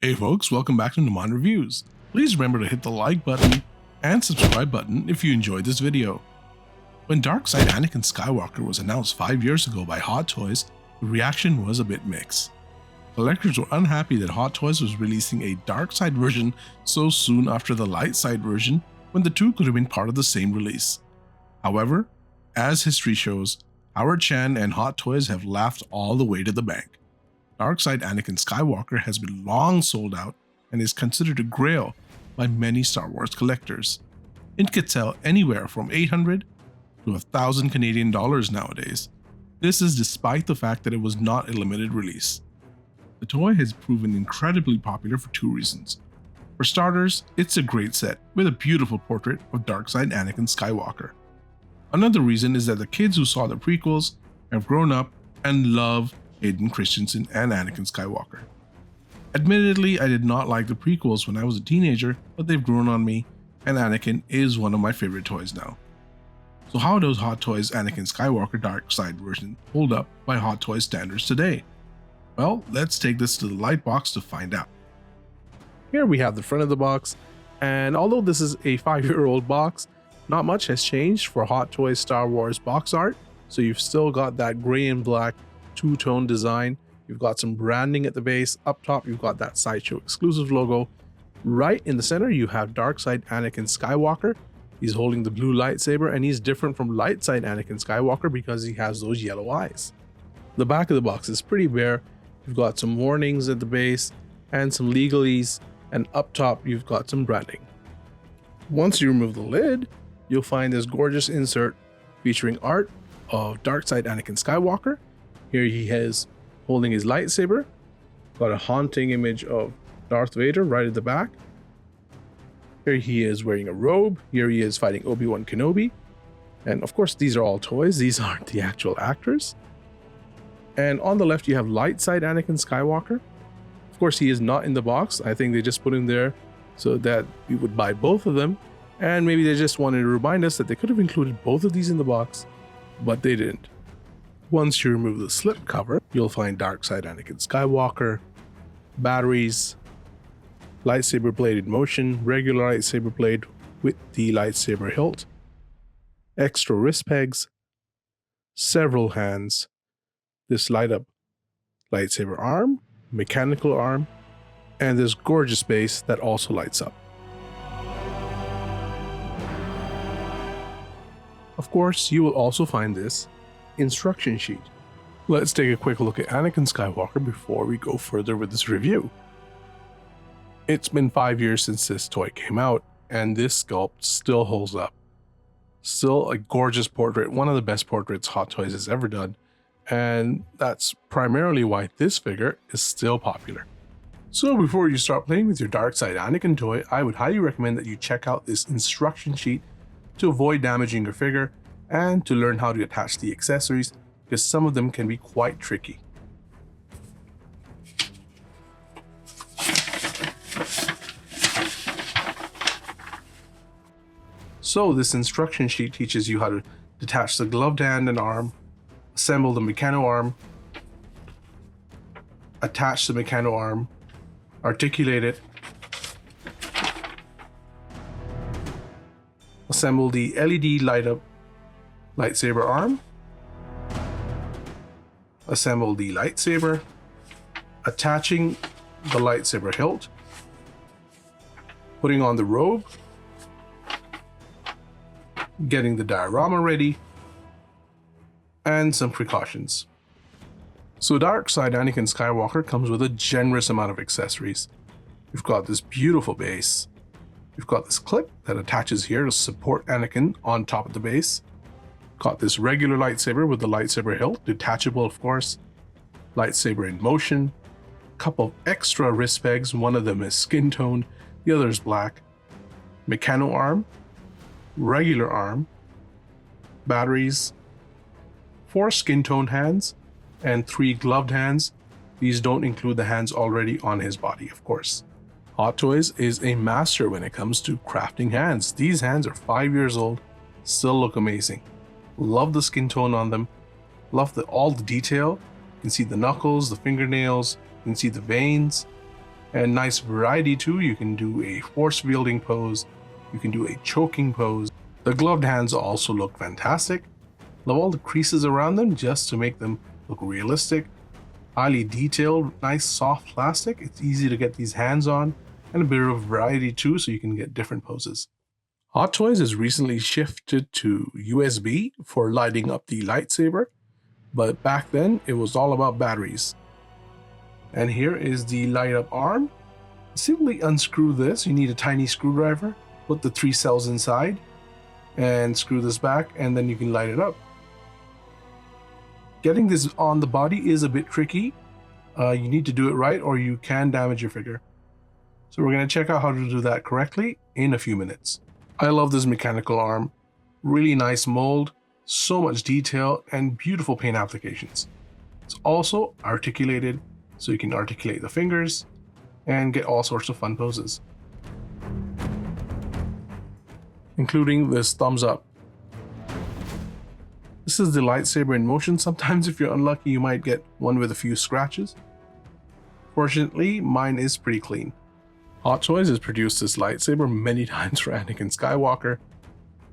Hey folks, welcome back to Naman Reviews. Please remember to hit the like button and subscribe button if you enjoyed this video. When Dark Side Anakin Skywalker was announced 5 years ago by Hot Toys, the reaction was a bit mixed. Collectors were unhappy that Hot Toys was releasing a dark side version so soon after the light side version when the two could have been part of the same release. However, as history shows, Howard Chan and Hot Toys have laughed all the way to the bank. Dark Side Anakin Skywalker has been long sold out and is considered a grail by many Star Wars collectors. It could sell anywhere from 800 to 1,000 Canadian dollars nowadays. This is despite the fact that it was not a limited release. The toy has proven incredibly popular for two reasons. For starters, it's a great set with a beautiful portrait of Dark Side Anakin Skywalker. Another reason is that the kids who saw the prequels have grown up and love Hayden Christensen and Anakin Skywalker. Admittedly, I did not like the prequels when I was a teenager, but they've grown on me, and Anakin is one of my favorite toys now. So how does Hot Toys Anakin Skywalker Dark Side version hold up by Hot Toys standards today? Well, let's take this to the light box to find out. Here we have the front of the box, and although this is a 5-year-old box, not much has changed for Hot Toys Star Wars box art. So you've still got that gray and black two-tone design. You've got some branding at the base. Up top, you've got that Sideshow exclusive logo. Right in the center, you have Dark Side Anakin Skywalker. He's holding the blue lightsaber, and he's different from Light Side Anakin Skywalker because he has those yellow eyes. The back of the box is pretty bare. You've got some warnings at the base and some legalese, and up top, you've got some branding. Once you remove the lid, you'll find this gorgeous insert featuring art of Dark Side Anakin Skywalker. Here he is holding his lightsaber, got a haunting image of Darth Vader right at the back. Here he is wearing a robe. Here he is fighting Obi-Wan Kenobi. And of course, these are all toys. These aren't the actual actors. And on the left, you have Light Side Anakin Skywalker. Of course, he is not in the box. I think they just put him there so that we would buy both of them. And maybe they just wanted to remind us that they could have included both of these in the box, but they didn't. Once you remove the slip cover, you'll find Dark Side Anakin Skywalker, batteries, lightsaber blade in motion, regular lightsaber blade with the lightsaber hilt, extra wrist pegs, several hands, this light up lightsaber arm, mechanical arm, and this gorgeous base that also lights up. Of course, you will also find this instruction sheet. Let's take a quick look at Anakin Skywalker before we go further with this review. It's been 5 years since this toy came out, and this sculpt still holds up. Still a gorgeous portrait, one of the best portraits Hot Toys has ever done, and that's primarily why this figure is still popular. So before you start playing with your Dark Side Anakin toy, I would highly recommend that you check out this instruction sheet to avoid damaging your figure and to learn how to attach the accessories, because some of them can be quite tricky. So this instruction sheet teaches you how to detach the gloved hand and arm, assemble the mechano arm, attach the mechano arm, articulate it, assemble the LED light up lightsaber arm, assemble the lightsaber, attaching the lightsaber hilt, putting on the robe, getting the diorama ready, and some precautions. So Dark Side Anakin Skywalker comes with a generous amount of accessories. You've got this beautiful base. You've got this clip that attaches here to support Anakin on top of the base. Got this regular lightsaber with the lightsaber hilt, detachable of course, lightsaber in motion, couple of extra wrist pegs, one of them is skin toned, the other is black, mechano arm, regular arm, batteries, 4 skin toned hands, and 3 gloved hands. These don't include the hands already on his body, of course. Hot Toys is a master when it comes to crafting hands. These hands are 5 years old, still look amazing. Love the skin tone on them. Love all the detail. You can see the knuckles, the fingernails, you can see the veins. And nice variety too. You can do a force wielding pose, you can do a choking pose. The gloved hands also look fantastic. Love all the creases around them just to make them look realistic. Highly detailed, nice soft plastic. It's easy to get these hands on, and a bit of variety too, so you can get different poses. Hot Toys has recently shifted to USB for lighting up the lightsaber, but back then it was all about batteries. And here is the light up arm. Simply unscrew this. You need a tiny screwdriver, put the 3 cells inside, and screw this back, and then you can light it up. Getting this on the body is a bit tricky. You need to do it right or you can damage your figure. So we're going to check out how to do that correctly in a few minutes. I love this mechanical arm. Really nice mold, so much detail, and beautiful paint applications. It's also articulated, so you can articulate the fingers and get all sorts of fun poses, including this thumbs up. This is the lightsaber in motion. Sometimes if you're unlucky, you might get one with a few scratches. Fortunately, mine is pretty clean. Hot Toys has produced this lightsaber many times for Anakin Skywalker.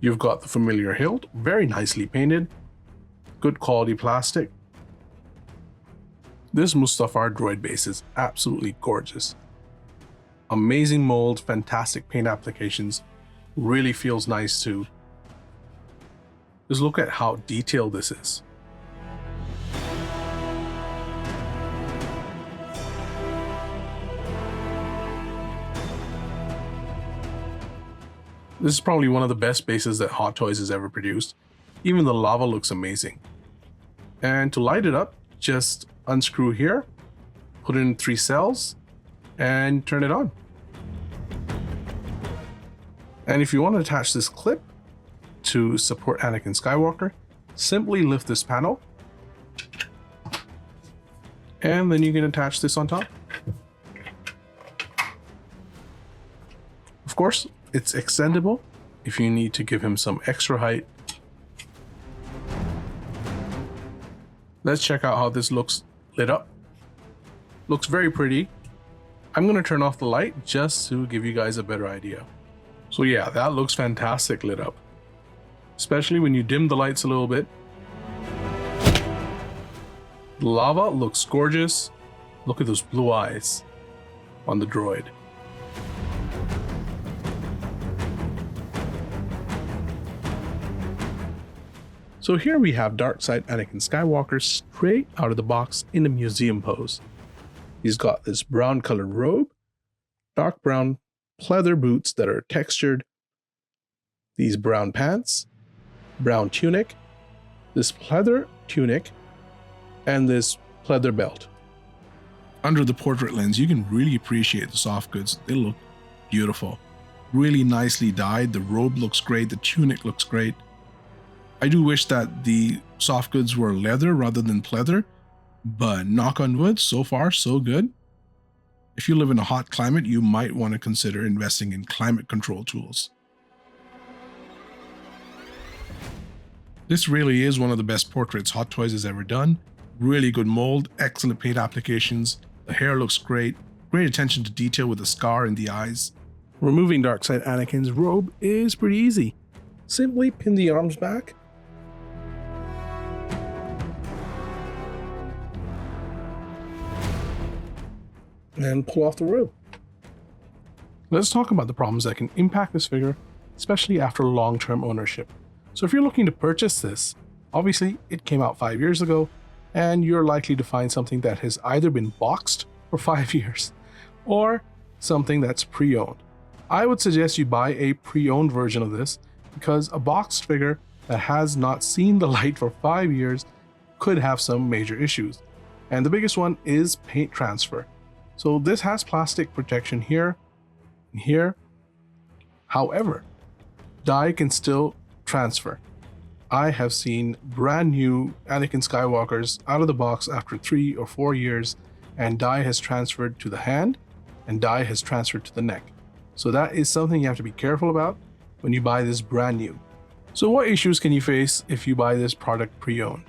You've got the familiar hilt, very nicely painted, good quality plastic. This Mustafar droid base is absolutely gorgeous. Amazing mold, fantastic paint applications, really feels nice too. Just look at how detailed this is. This is probably one of the best bases that Hot Toys has ever produced. Even the lava looks amazing. And to light it up, just unscrew here, put in 3 cells, and turn it on. And if you want to attach this clip to support Anakin Skywalker, simply lift this panel, and then you can attach this on top. Of course, it's extendable if you need to give him some extra height. Let's check out how this looks lit up. Looks very pretty. I'm going to turn off the light just to give you guys a better idea. So yeah, that looks fantastic lit up, especially when you dim the lights a little bit. The lava looks gorgeous. Look at those blue eyes on the droid. So here we have Darkside Anakin Skywalker straight out of the box in a museum pose. He's got this brown colored robe, dark brown pleather boots that are textured, these brown pants, brown tunic, this pleather tunic, and this pleather belt. Under the portrait lens, you can really appreciate the soft goods. They look beautiful. Really nicely dyed. The robe looks great. The tunic looks great. I do wish that the soft goods were leather rather than pleather, but knock on wood, so far so good. If you live in a hot climate, you might want to consider investing in climate control tools. This really is one of the best portraits Hot Toys has ever done. Really good mold, excellent paint applications, the hair looks great, great attention to detail with the scar in the eyes. Removing Darkside Anakin's robe is pretty easy. Simply pin the arms back, and pull off the robe. Let's talk about the problems that can impact this figure, especially after long-term ownership. So if you're looking to purchase this, obviously it came out 5 years ago, and you're likely to find something that has either been boxed for 5 years, or something that's pre-owned. I would suggest you buy a pre-owned version of this, because a boxed figure that has not seen the light for 5 years could have some major issues. And the biggest one is paint transfer. So this has plastic protection here and here. However, dye can still transfer. I have seen brand new Anakin Skywalkers out of the box after 3 or 4 years, and dye has transferred to the hand and dye has transferred to the neck. So that is something you have to be careful about when you buy this brand new. So what issues can you face if you buy this product pre-owned?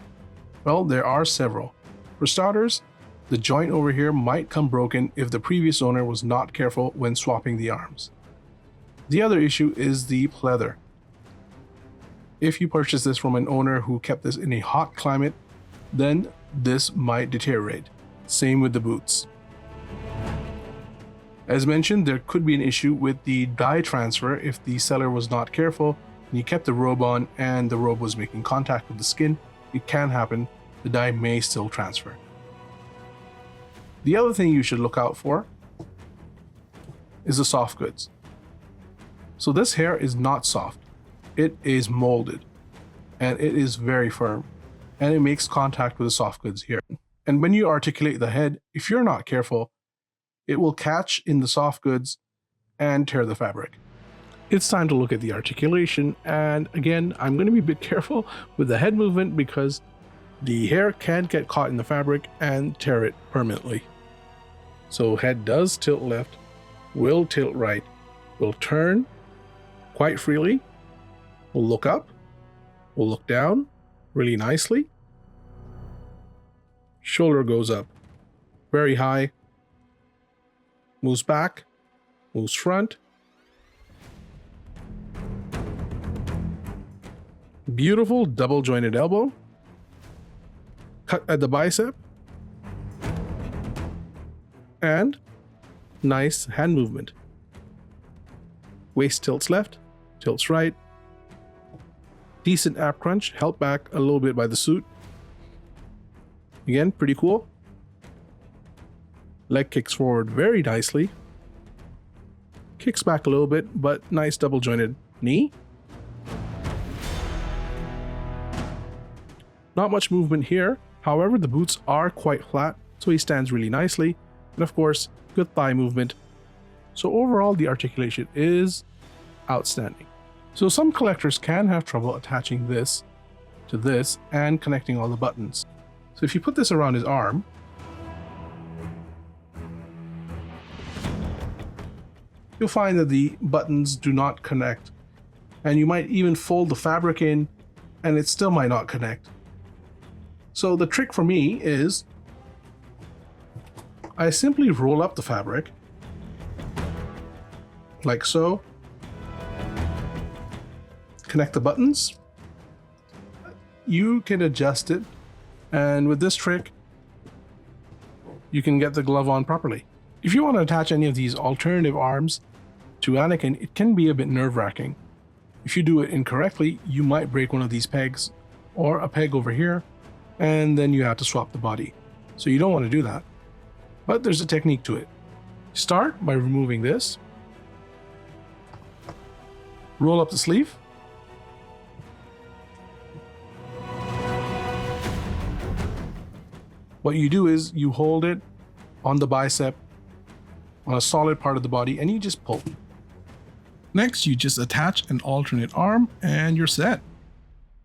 Well, there are several. For starters, The joint over here might come broken if the previous owner was not careful when swapping the arms. The other issue is the pleather. If you purchase this from an owner who kept this in a hot climate, then this might deteriorate. Same with the boots. As mentioned, there could be an issue with the dye transfer if the seller was not careful and he kept the robe on and the robe was making contact with the skin. It can happen. The dye may still transfer. The other thing you should look out for is the soft goods. So this hair is not soft. It is molded and it is very firm and it makes contact with the soft goods here. And when you articulate the head, if you're not careful, it will catch in the soft goods and tear the fabric. It's time to look at the articulation, and again, I'm going to be a bit careful with the head movement because the hair can get caught in the fabric and tear it permanently. So head does tilt left, will tilt right, will turn quite freely, will look up, will look down really nicely. Shoulder goes up very high, moves back, moves front. Beautiful double jointed elbow. Cut at the bicep. And nice hand movement. Waist tilts left, tilts right. Decent ab crunch, held back a little bit by the suit. Again, pretty cool. Leg kicks forward very nicely. Kicks back a little bit, but nice double jointed knee. Not much movement here. However, the boots are quite flat, so he stands really nicely. And of course, good thigh movement. So overall, the articulation is outstanding. So some collectors can have trouble attaching this to this and connecting all the buttons. So if you put this around his arm, you'll find that the buttons do not connect. And you might even fold the fabric in and it still might not connect. So the trick for me is I simply roll up the fabric like so, connect the buttons. You can adjust it, and with this trick you can get the glove on properly. If you want to attach any of these alternative arms to Anakin, it can be a bit nerve-wracking. If you do it incorrectly, you might break one of these pegs or a peg over here, and then you have to swap the body. So you don't want to do that. But there's a technique to it. Start by removing this. Roll up the sleeve. What you do is you hold it on the bicep, on a solid part of the body, and you just pull. Next, you just attach an alternate arm and you're set.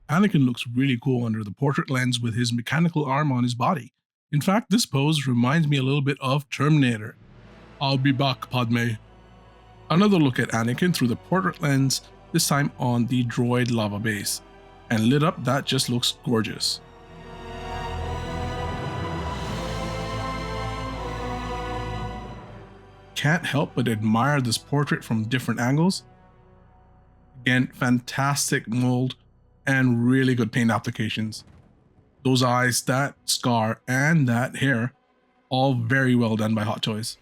Anakin looks really cool under the portrait lens with his mechanical arm on his body. In fact, this pose reminds me a little bit of Terminator. I'll be back, Padme. Another look at Anakin through the portrait lens, this time on the droid lava base. And lit up, that just looks gorgeous. Can't help but admire this portrait from different angles. Again, fantastic mold and really good paint applications. Those eyes, that scar, and that hair, all very well done by Hot Toys.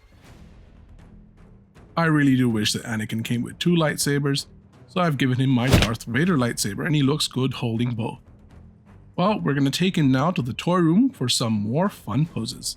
I really do wish that Anakin came with 2 lightsabers, so I've given him my Darth Vader lightsaber and he looks good holding both. Well, we're going to take him now to the toy room for some more fun poses.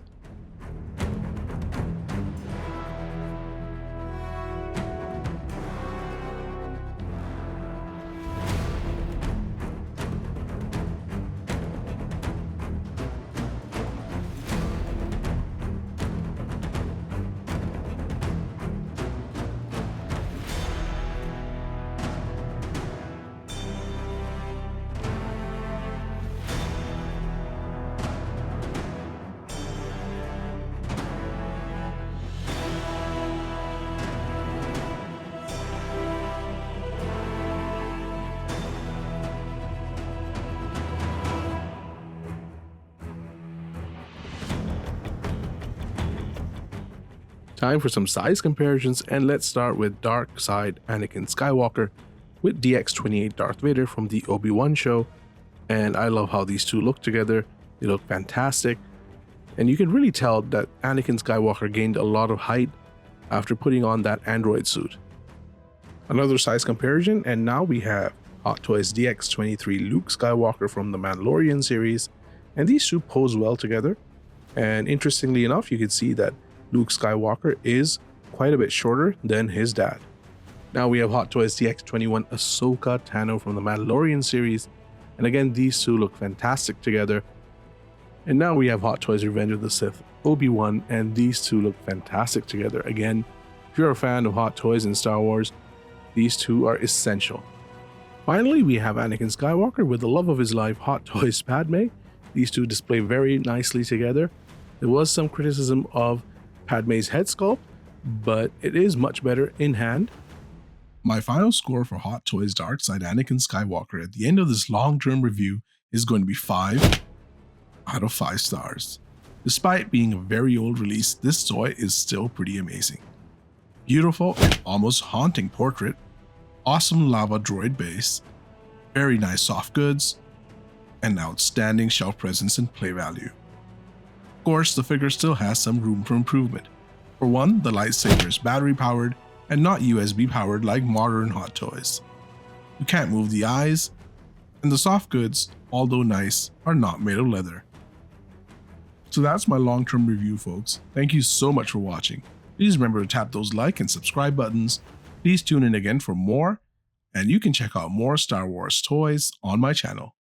Time for some size comparisons, and let's start with Dark Side Anakin Skywalker with DX28 Darth Vader from the Obi-Wan show. And I love how these two look together. They look fantastic. And you can really tell that Anakin Skywalker gained a lot of height after putting on that android suit. Another size comparison, and now we have Hot Toys DX23 Luke Skywalker from the Mandalorian series. And these two pose well together. And interestingly enough, you can see that Luke Skywalker is quite a bit shorter than his dad. Now we have Hot Toys DX21 Ahsoka Tano from the Mandalorian series, and again these two look fantastic together. And now we have Hot Toys Revenge of the Sith Obi-Wan, and these two look fantastic together. Again, if you're a fan of Hot Toys in Star Wars, these two are essential. Finally, we have Anakin Skywalker with the love of his life, Hot Toys Padme. These two display very nicely together. There was some criticism of Padme's head sculpt, but it is much better in hand. My final score for Hot Toys Dark Side Anakin Skywalker at the end of this long-term review is going to be 5 out of 5 stars. Despite being a very old release, this toy is still pretty amazing. Beautiful and almost haunting portrait, awesome lava droid base, very nice soft goods, and outstanding shelf presence and play value. Of course, the figure still has some room for improvement. For one, the lightsaber is battery powered and not USB powered like modern Hot Toys. You can't move the eyes, and the soft goods, although nice, are not made of leather. So that's my long-term review, folks. Thank you so much for watching. Please remember to tap those like and subscribe buttons. Please tune in again for more, and you can check out more Star Wars toys on my channel.